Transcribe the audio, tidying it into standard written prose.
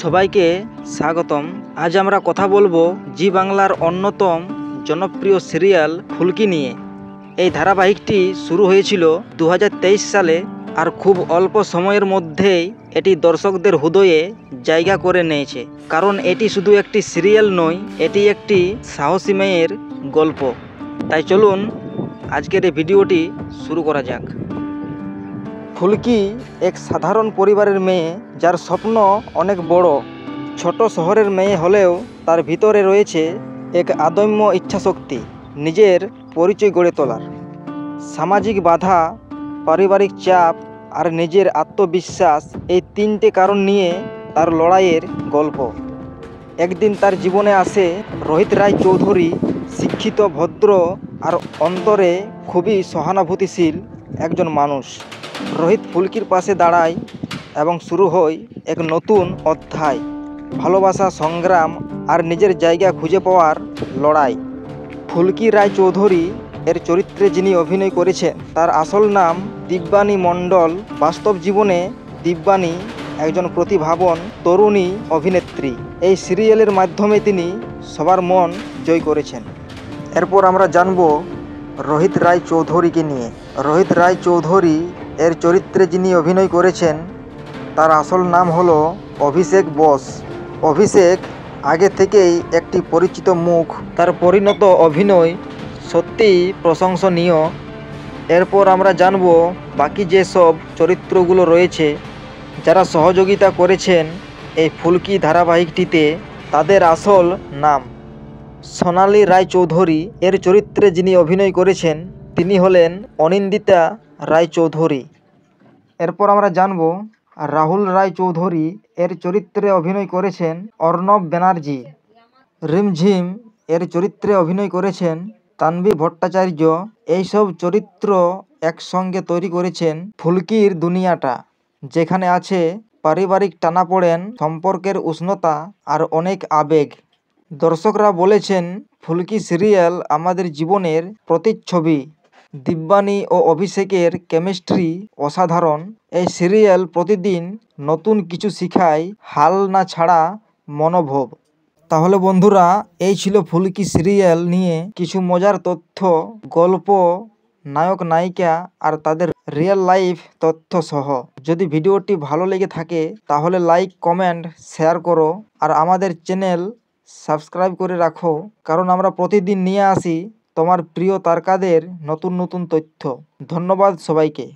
সবাইকে স্বাগতম। আজ আমরা কথা বলবো জি বাংলার অন্যতম জনপ্রিয় সিরিয়াল ফুলকি নিয়ে। এই ধারাবাহিকটি শুরু হয়েছিল 2023 সালে আর খুব অল্প সময়ের মধ্যেই এটি দর্শকদের হৃদয়ে জায়গা করে নিয়েছে। কারণ এটি শুধু একটি সিরিয়াল নয়, এটি একটি সাহসী মেয়ের গল্প। তাই চলুন আজকের এই ভিডিওটি শুরু করা যাক। ফুলকি এক সাধারণ পরিবারের মেয়ে, যার স্বপ্ন অনেক বড়। ছোট শহরের মেয়ে হলেও তার ভিতরে রয়েছে এক অদম্য ইচ্ছাশক্তি, নিজের পরিচয় গড়ে তোলার। সামাজিক বাধা, পারিবারিক চাপ আর নিজের আত্মবিশ্বাস, এই তিনটে কারণ নিয়ে তার লড়াইয়ের গল্প। একদিন তার জীবনে আসে রোহিত রায় চৌধুরী, শিক্ষিত, ভদ্র আর অন্তরে খুবই সহানুভূতিশীল একজন মানুষ। রোহিত ফুলকির পাশে দাঁড়ায় এবং শুরু হয় এক নতুন অধ্যায়, ভালোবাসা, সংগ্রাম আর নিজের জায়গা খুঁজে পাওয়ার লড়াই। ফুলকি রায় চৌধুরী এর চরিত্রে যিনি অভিনয় করেছেন, তার আসল নাম দিব্যানী মণ্ডল। বাস্তব জীবনে দিব্যানী একজন প্রতিভাবান তরুণী অভিনেত্রী। এই সিরিয়ালের মাধ্যমে তিনি সবার মন জয় করেছেন। এরপর আমরা জানব রোহিত রায় চৌধুরীকে নিয়ে। রোহিত রায় চৌধুরী এর চরিত্রে যিনি অভিনয় করেছেন, তার আসল নাম হলো অভিষেক বোস। অভিষেক আগে থেকেই একটি পরিচিত মুখ, তার পরিণত অভিনয় সত্যিই প্রশংসনীয়। এরপর আমরা জানব বাকি যেসব চরিত্রগুলো রয়েছে যারা সহযোগিতা করেছেন এই ফুলকি ধারাবাহিকটিতে, তাদের আসল নাম। সোনালী রায় চৌধুরী এর চরিত্রে যিনি অভিনয় করেছেন, তিনি হলেন অনিন্দিতা রায় চৌধুরী। এরপর আমরা জানব রাহুল রায় চৌধুরী এর চরিত্রে অভিনয় করেছেন অর্ণব ব্যানার্জি। রিমঝিম এর চরিত্রে অভিনয় করেছেন তানভী ভট্টাচার্য। এইসব চরিত্র একসঙ্গে তৈরি করেছেন ফুলকির দুনিয়াটা, যেখানে আছে পারিবারিক টানাপোড়েন, সম্পর্কের উষ্ণতা আর অনেক আবেগ। দর্শকরা বলেছেন ফুলকি সিরিয়াল আমাদের জীবনের প্রতিচ্ছবি। দিব্যানী ও অভিষেকের কেমিস্ট্রি অসাধারণ। এই সিরিয়াল প্রতিদিন নতুন কিছু শেখায়, হাল না ছাড়া মনোভাব। তাহলে বন্ধুরা, এই ছিল ফুলকি সিরিয়াল নিয়ে কিছু মজার তথ্য, গল্প, নায়ক নায়িকা আর তাদের রিয়েল লাইফ তথ্য সহ। যদি ভিডিওটি ভালো লেগে থাকে তাহলে লাইক, কমেন্ট, শেয়ার করো আর আমাদের চ্যানেল সাবস্ক্রাইব করে রাখো, কারণ আমরা প্রতিদিন নিয়ে আসি তোমার প্রিয় তারকাদের নতুন নতুন তথ্য। ধন্যবাদ সবাইকে।